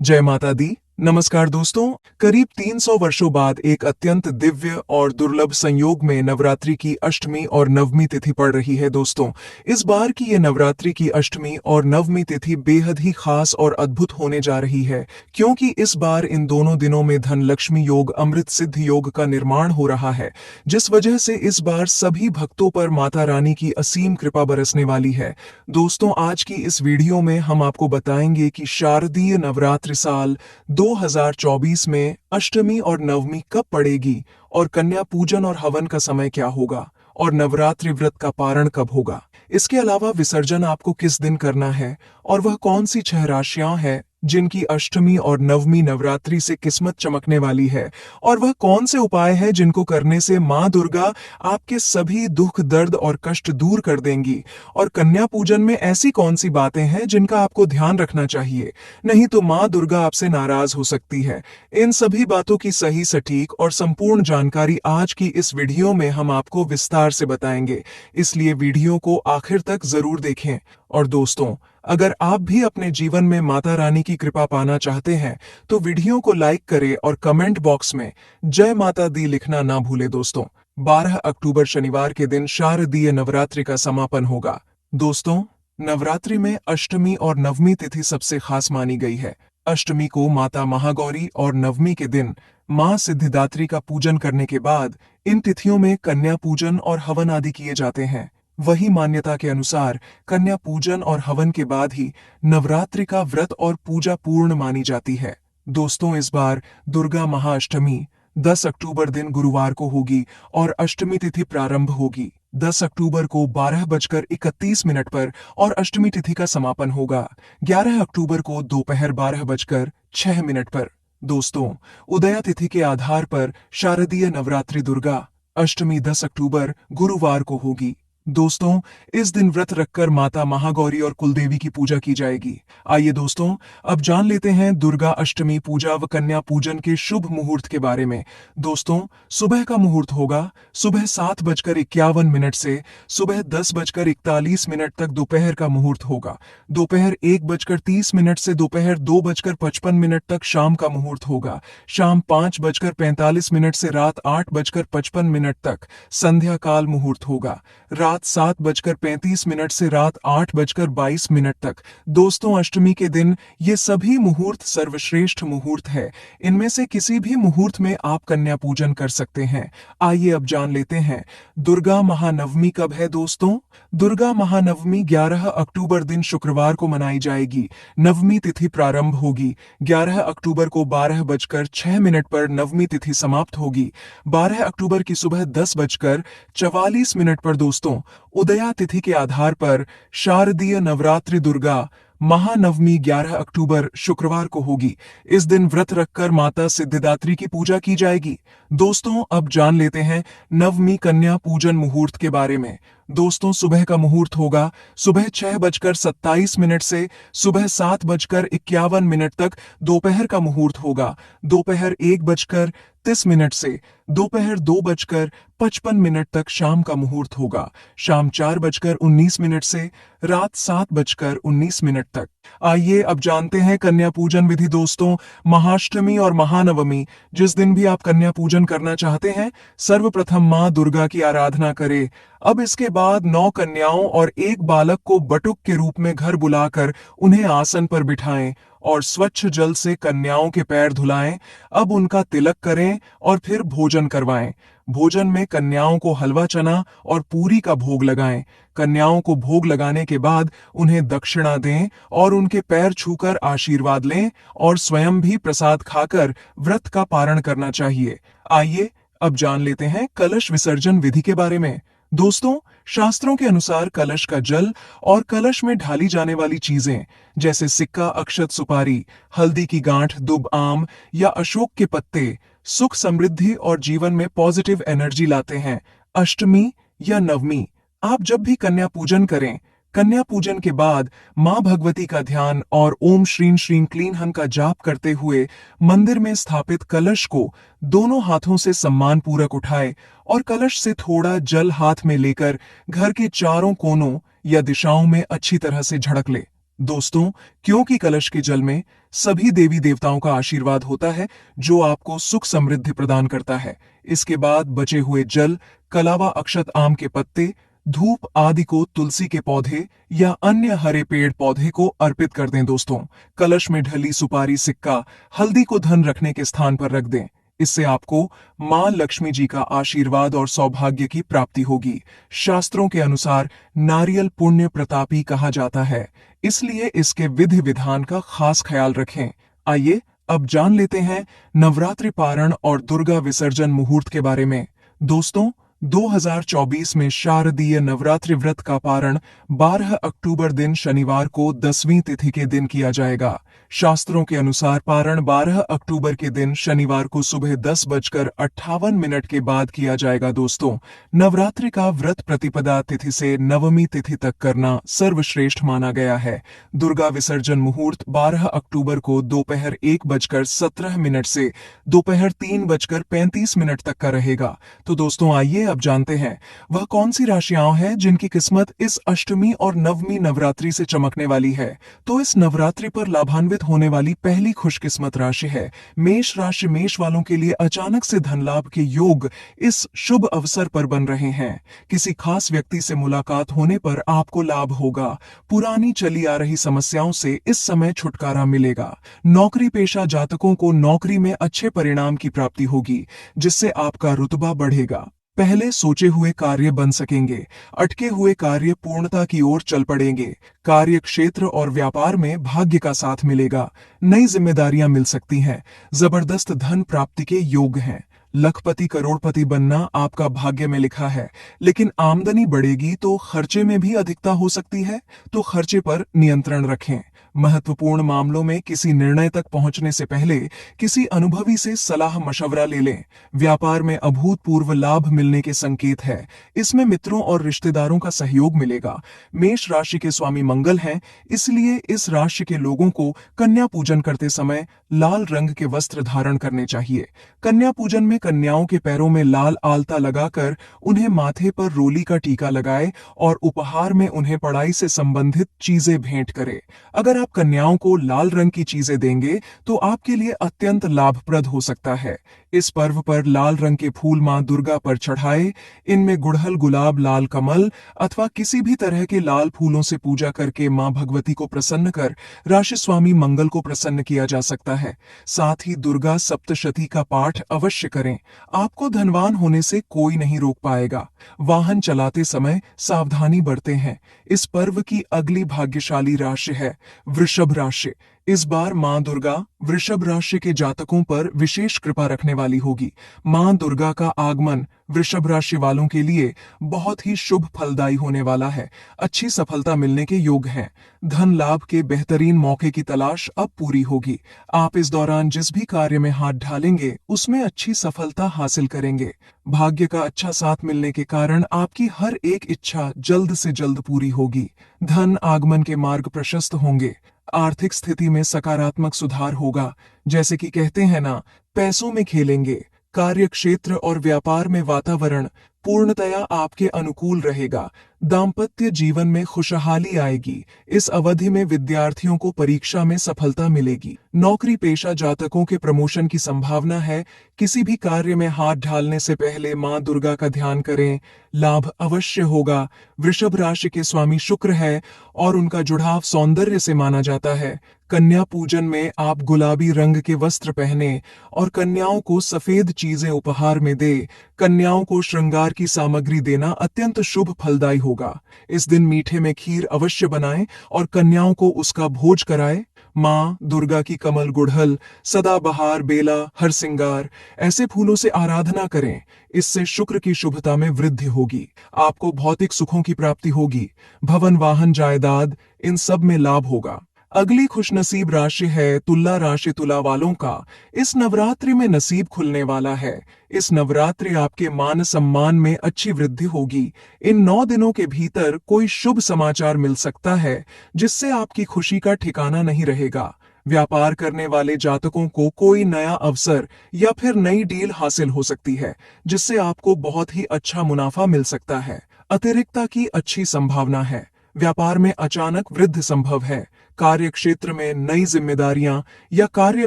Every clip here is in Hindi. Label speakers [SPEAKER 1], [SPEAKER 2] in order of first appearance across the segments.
[SPEAKER 1] जय माता दी। नमस्कार दोस्तों। करीब 300 वर्षों बाद एक अत्यंत दिव्य और दुर्लभ संयोग में नवरात्रि की अष्टमी और नवमी तिथि पड़ रही है दोस्तों। इस बार की ये नवरात्रि की अष्टमी और नवमी तिथि बेहद ही खास और अद्भुत होने जा रही है, क्योंकि इस बार इन दोनों दिनों में धन लक्ष्मी योग अमृत सिद्ध योग का निर्माण हो रहा है, जिस वजह से इस बार सभी भक्तों पर माता रानी की असीम कृपा बरसने वाली है। दोस्तों, आज की इस वीडियो में हम आपको बताएंगे कि शारदीय नवरात्रि साल 2024 में अष्टमी और नवमी कब पड़ेगी, और कन्या पूजन और हवन का समय क्या होगा, और नवरात्रि व्रत का पारण कब होगा। इसके अलावा विसर्जन आपको किस दिन करना है, और वह कौन सी 6 राशियां हैं जिनकी अष्टमी और नवमी नवरात्रि से किस्मत चमकने वाली है, और वह कौन से उपाय हैं जिनको करने से मां दुर्गा आपके सभी दुख दर्द और कष्ट दूर कर देंगी, और कन्या पूजन में ऐसी कौन सी बातें हैं जिनका आपको ध्यान रखना चाहिए, नहीं तो मां दुर्गा आपसे नाराज हो सकती है। इन सभी बातों की सही सटीक और संपूर्ण जानकारी आज की इस वीडियो में हम आपको विस्तार से बताएंगे, इसलिए वीडियो को आखिर तक जरूर देखें। और दोस्तों, अगर आप भी अपने जीवन में माता रानी की कृपा पाना चाहते हैं तो वीडियो को लाइक करें और कमेंट बॉक्स में जय माता दी लिखना ना भूले दोस्तों। 12 अक्टूबर शनिवार के दिन शारदीय नवरात्रि का समापन होगा। दोस्तों, नवरात्रि में अष्टमी और नवमी तिथि सबसे खास मानी गई है। अष्टमी को माता महागौरी और नवमी के दिन मां सिद्धिदात्री का पूजन करने के बाद इन तिथियों में कन्या पूजन और हवन आदि किए जाते हैं। वही मान्यता के अनुसार कन्या पूजन और हवन के बाद ही नवरात्रि का व्रत और पूजा पूर्ण मानी जाती है। दोस्तों, इस बार दुर्गा महाअष्टमी 10 अक्टूबर दिन गुरुवार को होगी और अष्टमी तिथि प्रारंभ होगी 10 अक्टूबर को 12:31 पर, और अष्टमी तिथि का समापन होगा 11 अक्टूबर को दोपहर 12:06 पर। दोस्तों, उदया तिथि के आधार पर शारदीय नवरात्रि दुर्गा अष्टमी 10 अक्टूबर गुरुवार को होगी। दोस्तों, इस दिन व्रत रखकर माता महागौरी और कुलदेवी की पूजा की जाएगी। आइए दोस्तों, अब जान लेते हैं दुर्गा अष्टमी पूजा व कन्या पूजन के शुभ मुहूर्त के बारे में। दोस्तों, सुबह का मुहूर्त होगा सुबह 7:51 से सुबह 10:41 तक दोपहर का मुहूर्त होगा। दोपहर 1:30 से दोपहर 2:55 तक शाम का मुहूर्त होगा। शाम 5:45 से रात 8:55 तक संध्या काल मुहूर्त होगा। रात 7:35 से रात 8:22 तक। दोस्तों, अष्टमी के दिन ये सभी मुहूर्त सर्वश्रेष्ठ मुहूर्त है। इनमें से किसी भी मुहूर्त में आप कन्या पूजन कर सकते हैं। आइए अब जान लेते हैं दुर्गा महानवमी कब है। दोस्तों, दुर्गा महानवमी 11 अक्टूबर दिन शुक्रवार को मनाई जाएगी। नवमी तिथि प्रारंभ होगी 11 अक्टूबर को 12:06 पर। नवमी तिथि समाप्त होगी 12 अक्टूबर की सुबह 10:44 पर। दोस्तों, उदया तिथि के आधार पर शारदीय नवरात्रि दुर्गा महानवमी 11 अक्टूबर शुक्रवार को होगी। इस दिन व्रत रखकर माता सिद्धिदात्री की पूजा की जाएगी। दोस्तों, अब जान लेते हैं नवमी कन्या पूजन मुहूर्त के बारे में। दोस्तों, सुबह का मुहूर्त होगा सुबह 6:27 से सुबह 7:51 तक। दोपहर का मुहूर्त होगा दोपहर 1:30 से दोपहर 2:55 तक। शाम का मुहूर्त होगा शाम 4:19 से रात 7:19 तक। आइए अब जानते हैं कन्या पूजन विधि। दोस्तों, महाअष्टमी और महानवमी जिस दिन भी आप कन्या पूजन करना चाहते हैं, सर्वप्रथम मां दुर्गा की आराधना करें। अब इसके बाद 9 कन्याओं और एक बालक को बटुक के रूप में घर बुलाकर उन्हें आसन पर बिठाएं और स्वच्छ जल से कन्याओं के पैर धुलाएं। अब उनका तिलक करें और फिर भोजन करवाएं। भोजन में कन्याओं को हलवा चना और पूरी का भोग लगाएं। कन्याओं को भोग लगाने के बाद उन्हें दक्षिणा दें और उनके पैर छूकर आशीर्वाद लें, और स्वयं भी प्रसाद खाकर व्रत का पारण करना चाहिए। आइए अब जान लेते हैं कलश विसर्जन विधि के बारे में। दोस्तों, शास्त्रों के अनुसार कलश का जल और कलश में ढाली जाने वाली चीजें जैसे सिक्का, अक्षत, सुपारी, हल्दी की गांठ, दुब, आम या अशोक के पत्ते सुख, समृद्धि और जीवन में पॉजिटिव एनर्जी लाते हैं। अष्टमी या नवमी आप जब भी कन्या पूजन करें, कन्या पूजन के बाद मां भगवती का ध्यान और ओम श्रीं श्रीं क्लीं हं का जाप करते हुए मंदिर में स्थापित कलश को दोनों हाथों से सम्मान पूर्वक उठाए और कलश से थोड़ा जल हाथ में लेकर घर के चारों कोनों या दिशाओं में अच्छी तरह से झड़क ले। दोस्तों, क्योंकि कलश के जल में सभी देवी देवताओं का आशीर्वाद होता है, जो आपको सुख समृद्धि प्रदान करता है। इसके बाद बचे हुए जल, कलावा अक्षत आम के पत्ते, धूप आदि को तुलसी के पौधे या अन्य हरे पेड़ पौधे को अर्पित कर दें। दोस्तों, कलश में ढली सुपारी, सिक्का, हल्दी को धन रखने के स्थान पर रख दें। इससे आपको मां लक्ष्मी जी का आशीर्वाद और सौभाग्य की प्राप्ति होगी। शास्त्रों के अनुसार नारियल पुण्य प्रतापी कहा जाता है, इसलिए इसके विधि विधान का खास ख्याल रखें। आइए अब जान लेते हैं नवरात्रि पारण और दुर्गा विसर्जन मुहूर्त के बारे में। दोस्तों, 2024 में शारदीय नवरात्रि व्रत का पारण 12 अक्टूबर दिन शनिवार को 10वीं तिथि के दिन किया जाएगा। शास्त्रों के अनुसार पारण 12 अक्टूबर के दिन शनिवार को सुबह 10:58 के बाद किया जाएगा। दोस्तों, नवरात्रि का व्रत प्रतिपदा तिथि से नवमी तिथि तक करना सर्वश्रेष्ठ माना गया है। दुर्गा विसर्जन मुहूर्त 12 अक्टूबर को दोपहर 1:17 से दोपहर 3:35 तक का रहेगा। तो दोस्तों, आइए अब जानते हैं वह कौन सी राशियां हैं जिनकी किस्मत इस अष्टमी और नवमी नवरात्रि से चमकने वाली है। तो इस नवरात्रि पर लाभान्वित होने वाली पहली खुशकिस्मत राशि है मेष राशि। मेष वालों के लिए अचानक से धन लाभ के योग इस शुभ अवसर पर बन रहे हैं। किसी खास व्यक्ति से मुलाकात होने पर आपको लाभ होगा। पुरानी चली आ रही समस्याओं से इस समय छुटकारा मिलेगा। नौकरी पेशा जातकों को नौकरी में अच्छे परिणाम की प्राप्ति होगी, जिससे आपका रुतबा बढ़ेगा। पहले सोचे हुए कार्य बन सकेंगे। अटके हुए कार्य पूर्णता की ओर चल पड़ेंगे। कार्य क्षेत्र और व्यापार में भाग्य का साथ मिलेगा। नई जिम्मेदारियां मिल सकती हैं। जबरदस्त धन प्राप्ति के योग हैं। लखपति करोड़पति बनना आपका भाग्य में लिखा है, लेकिन आमदनी बढ़ेगी तो खर्चे में भी अधिकता हो सकती है, तो खर्चे पर नियंत्रण रखें। महत्वपूर्ण मामलों में किसी निर्णय तक पहुंचने से पहले किसी अनुभवी से सलाह मशवरा ले लें। व्यापार में अभूतपूर्व लाभ मिलने के संकेत है। इसमें मित्रों और रिश्तेदारों का सहयोग मिलेगा। मेष राशि के स्वामी मंगल हैं, इसलिए इस राशि के लोगों को कन्या पूजन करते समय लाल रंग के वस्त्र धारण करने चाहिए। कन्या पूजन में कन्याओं के पैरों में लाल आलता लगाकर उन्हें माथे पर रोली का टीका लगाए और उपहार में उन्हें पढ़ाई से संबंधित चीजें भेंट करे। अगर आप कन्याओं को लाल रंग की चीजें देंगे तो आपके लिए अत्यंत लाभप्रद हो सकता है। इस पर्व पर लाल रंग के फूल मां दुर्गा पर चढ़ाए। इनमें गुड़हल, गुलाब, लाल कमल अथवा किसी भी तरह के लाल फूलों से पूजा करके मां भगवती को प्रसन्न कर राशि स्वामी मंगल को प्रसन्न किया जा सकता है। साथ ही दुर्गा सप्तशती का पाठ अवश्य करें। आपको धनवान होने से कोई नहीं रोक पाएगा। वाहन चलाते समय सावधानी बरते हैं। इस पर्व की अगली भाग्यशाली राशि है वृषभ राशि। इस बार मां दुर्गा वृषभ राशि के जातकों पर विशेष कृपा रखने वाली होगी। मां दुर्गा का आगमन वृषभ राशि वालों के लिए बहुत ही शुभ फलदायी होने वाला है। अच्छी सफलता मिलने के योग हैं। धन लाभ के बेहतरीन मौके की तलाश अब पूरी होगी। आप इस दौरान जिस भी कार्य में हाथ डालेंगे उसमें अच्छी सफलता हासिल करेंगे। भाग्य का अच्छा साथ मिलने के कारण आपकी हर एक इच्छा जल्द से जल्द पूरी होगी। धन आगमन के मार्ग प्रशस्त होंगे। आर्थिक स्थिति में सकारात्मक सुधार होगा। जैसे कि कहते हैं ना, पैसों में खेलेंगे। कार्य क्षेत्र और व्यापार में वातावरण पूर्णतया आपके अनुकूल रहेगा। दाम्पत्य जीवन में खुशहाली आएगी। इस अवधि में विद्यार्थियों को परीक्षा में सफलता मिलेगी। नौकरी पेशा जातकों के प्रमोशन की संभावना है। किसी भी कार्य में हाथ डालने से पहले मां दुर्गा का ध्यान करें। लाभ अवश्य होगा। वृषभ राशि के स्वामी शुक्र है और उनका जुड़ाव सौंदर्य से माना जाता है। कन्या पूजन में आप गुलाबी रंग के वस्त्र पहने और कन्याओं को सफेद चीजें उपहार में दे। कन्याओं को श्रृंगार की सामग्री देना अत्यंत शुभ फलदायी होगा। इस दिन मीठे में खीर अवश्य बनाएं और कन्याओं को उसका भोज कराएं। मां दुर्गा की कमल, गुड़हल, सदाबहार, बेला, हरसिंगार ऐसे फूलों से आराधना करें। इससे शुक्र की शुभता में वृद्धि होगी। आपको भौतिक सुखों की प्राप्ति होगी। भवन, वाहन, जायदाद इन सब में लाभ होगा। अगली खुशनसीब राशि है तुला राशि। तुला वालों का इस नवरात्रि में नसीब खुलने वाला है। इस नवरात्रि आपके मान सम्मान में अच्छी वृद्धि होगी। इन 9 दिनों के भीतर कोई शुभ समाचार मिल सकता है, जिससे आपकी खुशी का ठिकाना नहीं रहेगा। व्यापार करने वाले जातकों को कोई नया अवसर या फिर नई डील हासिल हो सकती है, जिससे आपको बहुत ही अच्छा मुनाफा मिल सकता है। अतिरिक्ता की अच्छी संभावना है। व्यापार में अचानक वृद्धि संभव है। कार्य क्षेत्र में नई जिम्मेदारियां या कार्य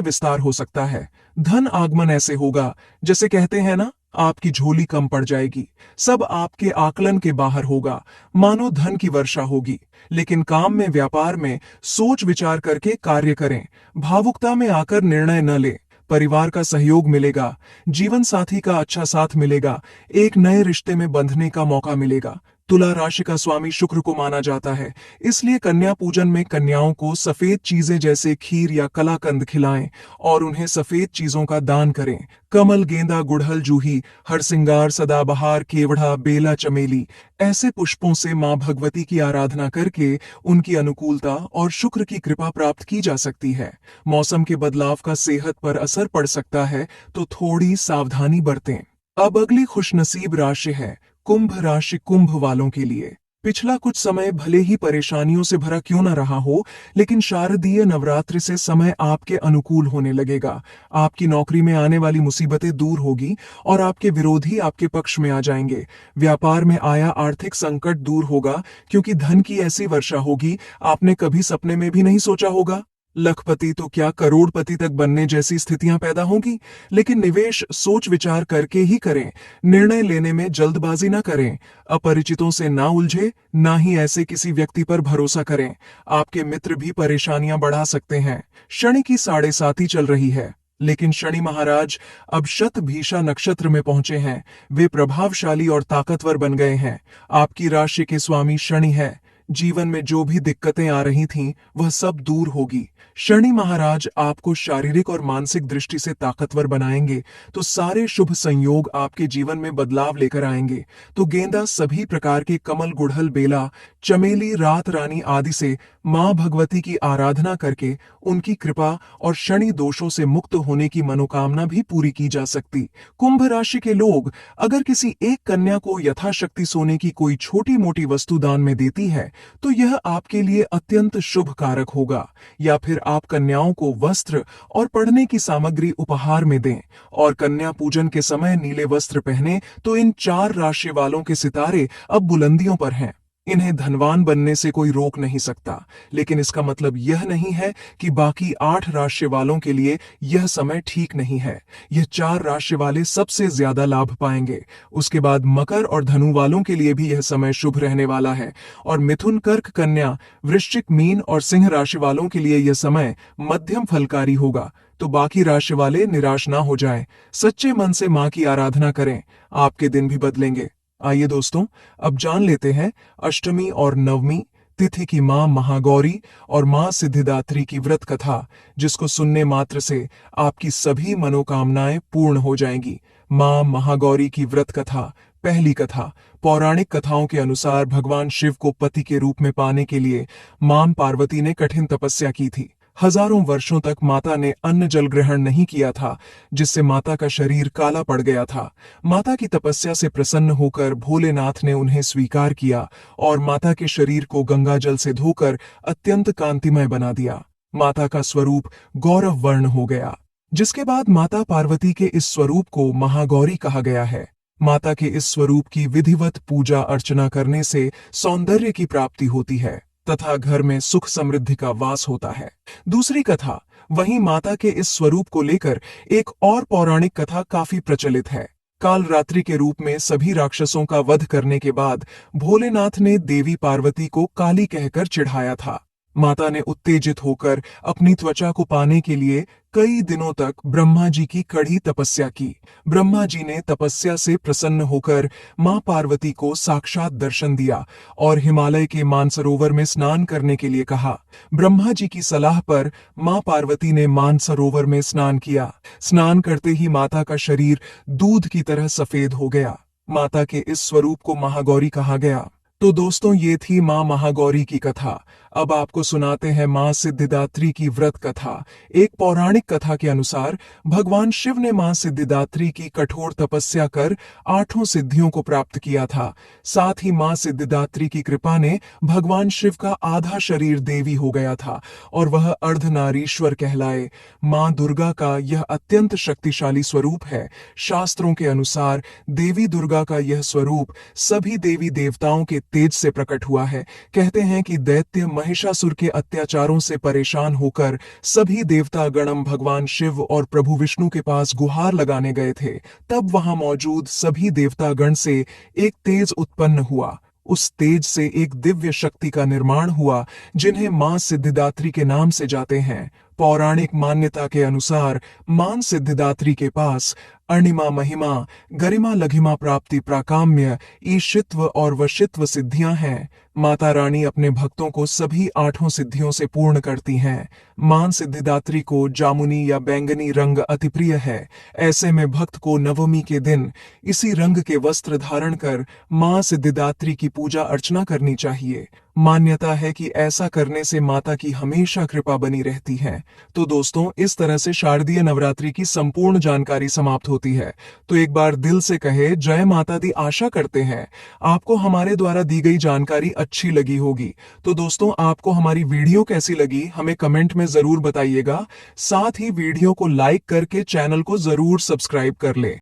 [SPEAKER 1] विस्तार हो सकता है। धन आगमन ऐसे होगा जैसे कहते हैं ना, आपकी झोली कम पड़ जाएगी। सब आपके आकलन के बाहर होगा, मानो धन की वर्षा होगी। लेकिन काम में, व्यापार में सोच विचार करके कार्य करें। भावुकता में आकर निर्णय न लें। परिवार का सहयोग मिलेगा, जीवन साथी का अच्छा साथ मिलेगा, एक नए रिश्ते में बंधने का मौका मिलेगा। तुला राशि का स्वामी शुक्र को माना जाता है, इसलिए कन्या पूजन में कन्याओं को सफेद चीजें जैसे खीर या कलाकंद खिलाएं और उन्हें सफेद चीजों का दान करें। कमल, गेंदा, गुड़हल, जूही, हरसिंगार, सदाबहार, केवड़ा, बेला, चमेली ऐसे पुष्पों से मां भगवती की आराधना करके उनकी अनुकूलता और शुक्र की कृपा प्राप्त की जा सकती है। मौसम के बदलाव का सेहत पर असर पड़ सकता है, तो थोड़ी सावधानी बरतें। अब अगली खुशनसीब राशि है कुंभ राशि। कुंभ वालों के लिए पिछला कुछ समय भले ही परेशानियों से भरा क्यों न रहा हो, लेकिन शारदीय नवरात्रि से समय आपके अनुकूल होने लगेगा। आपकी नौकरी में आने वाली मुसीबतें दूर होगी और आपके विरोधी आपके पक्ष में आ जाएंगे। व्यापार में आया आर्थिक संकट दूर होगा, क्योंकि धन की ऐसी वर्षा होगी आपने कभी सपने में भी नहीं सोचा होगा। लखपति तो क्या, करोड़पति तक बनने जैसी स्थितियां पैदा होंगी। लेकिन निवेश सोच विचार करके ही करें। निर्णय लेने में जल्दबाजी न करें। अपरिचितों से ना उलझे, ना ही ऐसे किसी व्यक्ति पर भरोसा करें। आपके मित्र भी परेशानियां बढ़ा सकते हैं। शनि की 7.5 चल रही है, लेकिन शनि महाराज अब शतभिषा नक्षत्र में पहुंचे हैं। वे प्रभावशाली और ताकतवर बन गए हैं। आपकी राशि के स्वामी शनि है। जीवन में जो भी दिक्कतें आ रही थीं, वह सब दूर होगी। शनि महाराज आपको शारीरिक और मानसिक दृष्टि से ताकतवर बनाएंगे, तो सारे शुभ संयोग आपके जीवन में बदलाव लेकर आएंगे। तो गेंदा, सभी प्रकार के कमल, गुड़हल, बेला, चमेली, रात रानी आदि से मां भगवती की आराधना करके उनकी कृपा और शनि दोषों से मुक्त होने की मनोकामना भी पूरी की जा सकती। कुंभ राशि के लोग अगर किसी एक कन्या को यथाशक्ति सोने की कोई छोटी मोटी वस्तु दान में देती है, तो यह आपके लिए अत्यंत शुभ कारक होगा। या फिर आप कन्याओं को वस्त्र और पढ़ने की सामग्री उपहार में दें और कन्या पूजन के समय नीले वस्त्र पहने, तो इन 4 राशि वालों के सितारे अब बुलंदियों पर हैं। इन्हें धनवान बनने से कोई रोक नहीं सकता, लेकिन इसका मतलब यह नहीं है कि बाकी 8 राशि वालों के लिए यह समय ठीक नहीं है। यह 4 राशि वाले सबसे ज्यादा लाभ पाएंगे। उसके बाद मकर और धनु वालों के लिए भी यह समय शुभ रहने वाला है, और मिथुन, कर्क, कन्या, वृश्चिक, मीन और सिंह राशि वालों के लिए यह समय मध्यम फलकारी होगा। तो बाकी राशि वाले निराश ना हो जाएं। सच्चे मन से मां की आराधना करें, आपके दिन भी बदलेंगे। आइए दोस्तों, अब जान लेते हैं अष्टमी और नवमी तिथि की मां महागौरी और मां सिद्धिदात्री की व्रत कथा, जिसको सुनने मात्र से आपकी सभी मनोकामनाएं पूर्ण हो जाएंगी। मां महागौरी की व्रत कथा। पहली कथा। पौराणिक कथाओं के अनुसार भगवान शिव को पति के रूप में पाने के लिए मां पार्वती ने कठिन तपस्या की थी। हजारों वर्षों तक माता ने अन्न जल ग्रहण नहीं किया था, जिससे माता का शरीर काला पड़ गया था। माता की तपस्या से प्रसन्न होकर भोलेनाथ ने उन्हें स्वीकार किया और माता के शरीर को गंगा जल से धोकर अत्यंत कांतिमय बना दिया। माता का स्वरूप गौरव वर्ण हो गया, जिसके बाद माता पार्वती के इस स्वरूप को महागौरी कहा गया है। माता के इस स्वरूप की विधिवत पूजा अर्चना करने से सौंदर्य की प्राप्ति होती है तथा घर में सुख समृद्धि का वास होता है। दूसरी कथा। वहीं माता के इस स्वरूप को लेकर एक और पौराणिक कथा काफी प्रचलित है। काल रात्रि के रूप में सभी राक्षसों का वध करने के बाद भोलेनाथ ने देवी पार्वती को काली कहकर चिढ़ाया था। माता ने उत्तेजित होकर अपनी त्वचा को पाने के लिए कई दिनों तक ब्रह्मा जी की कड़ी तपस्या की। ब्रह्मा जी ने तपस्या से प्रसन्न होकर मां पार्वती को साक्षात दर्शन दिया और हिमालय के मानसरोवर में स्नान करने के लिए कहा। ब्रह्मा जी की सलाह पर मां पार्वती ने मानसरोवर में स्नान किया। स्नान करते ही माता का शरीर दूध की तरह सफेद हो गया। माता के इस स्वरूप को महागौरी कहा गया। तो दोस्तों, ये थी मां महागौरी की कथा। अब आपको सुनाते हैं मां सिद्धिदात्री की व्रत कथा। एक पौराणिक कथा के अनुसार भगवान शिव ने मां सिद्धिदात्री की कठोर तपस्या कर 8 सिद्धियों को प्राप्त किया था। साथ ही मां सिद्धिदात्री की कृपा ने भगवान शिव का आधा शरीर देवी हो गया था और वह अर्धनारीश्वर कहलाए। मां दुर्गा का यह अत्यंत शक्तिशाली स्वरूप है। शास्त्रों के अनुसार देवी दुर्गा का यह स्वरूप सभी देवी देवताओं के तेज से प्रकट हुआ है। कहते हैं कि दैत्य महिषासुर के अत्याचारों से परेशान होकर सभी देवता गणम भगवान शिव और प्रभु विष्णु के पास गुहार लगाने गए थे, तब वहां मौजूद सभी देवतागण से एक तेज उत्पन्न हुआ। उस तेज से एक दिव्य शक्ति का निर्माण हुआ, जिन्हें मां सिद्धिदात्री के नाम से जाते हैं। पौराणिक मान्यता के अनुसार मां सिद्धिदात्री के पास अणिमा महिमा, गरिमा लघिमा प्राप्ति, प्राकाम्य, ईशित्व और वशित्व सिद्धियां हैं। माता रानी अपने भक्तों को सभी 8 सिद्धियों से पूर्ण करती हैं। मां सिद्धिदात्री को जामुनी या बैंगनी रंग अति प्रिय है। ऐसे में भक्त को नवमी के दिन इसी रंग के वस्त्र धारण कर मां सिद्धिदात्री की पूजा अर्चना करनी चाहिए। मान्यता है कि ऐसा करने से माता की हमेशा कृपा बनी रहती है। तो दोस्तों, इस तरह से शारदीय नवरात्रि की संपूर्ण जानकारी समाप्त होती है। तो एक बार दिल से कहे जय माता दी। आशा करते हैं आपको हमारे द्वारा दी गई जानकारी अच्छी लगी होगी। तो दोस्तों, आपको हमारी वीडियो कैसी लगी हमें कमेंट में जरूर बताइएगा। साथ ही वीडियो को लाइक करके चैनल को जरूर सब्सक्राइब कर ले।